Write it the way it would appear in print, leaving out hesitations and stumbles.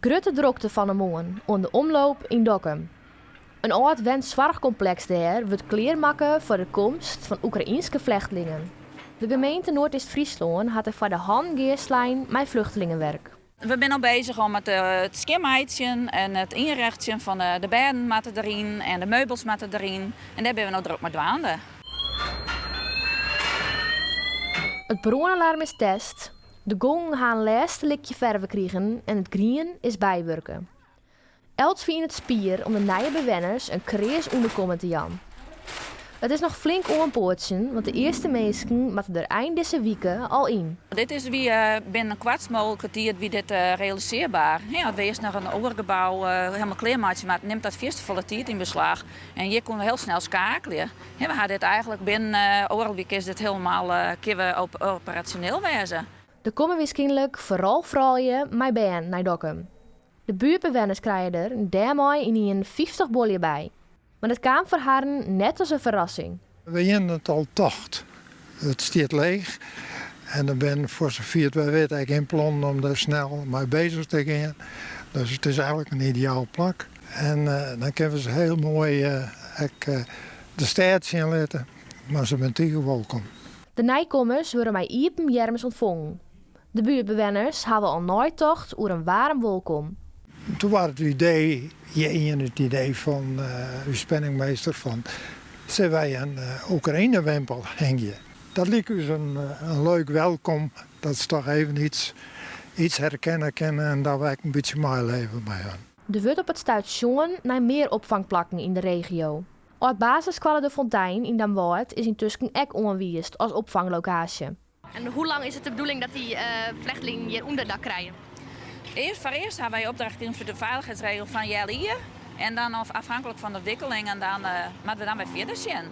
grote drukte van de morgen aan de omloop in Dokkum. Een oud wenszorgcomplex daar wordt kleermakken voor de komst van Oekraïense vluchtelingen. De gemeente Noordoost-Friesland had er voor de hand geerstlijn met vluchtelingenwerk. We zijn al bezig om het schemheidje en het inrichten van de bedden moeten erin en de meubels moeten erin. En daar ben we nog druk met dwaande. Het broonalarm is test, de gong gaan een laatste likje verven krijgen en het grien is bijwerken. Els in het spier om de nieuwe bewoners een krees onderkomen te jan. Het is nog flink onpoortje, want de eerste mensen moeten er eind deze weken al in. Dit is wie binnen een kwartsmol kwartier wie dit realiseerbaar. Ja, we eerst naar een overgebouw helemaal kleermaatje, maar het neemt dat vast volle tijd in beslag. En hier kunnen we heel snel schakelen. Ja, we hadden dit eigenlijk binnen overal week is dit helemaal operationeel wezen. Er komen waarschijnlijk vooral vrouwen met baan naar Dokkum. De buurtbewoners krijgen er daarmee in een 50 bolje bij. Maar het kwam voor haar net als een verrassing. We hebben het al tocht. Het staat leeg. En dan ben voor zover het wij weten eigenlijk geen plan om daar snel mee bezig te gaan. Dus het is eigenlijk een ideaal plak. En dan kunnen we ze heel mooi de stad zien laten. Maar ze zijn tegen welkom. De nijkommers worden met iepen jerms ontvangen. De buurtbewoners hebben al nooit tocht over een warm welkom. Toen was het idee van uw spanningmeester van zullen wij een Oekraïne-wimpel hangen. Dat leek ons een leuk welkom. Dat is toch even iets herkennen en daar wij een beetje meeleven bij hen. Er wordt op het station naar meer opvangplekken in de regio. Op basisschool De Fontein in Damwoord is intussen ook onwiest als opvanglocatie. En hoe lang is het de bedoeling dat die vluchtelingen hier onderdak krijgen? Voor eerst hebben wij opdracht in voor de veiligheidsregel van hier. En dan afhankelijk van de ontwikkeling en dan moeten we dan bij verder zien.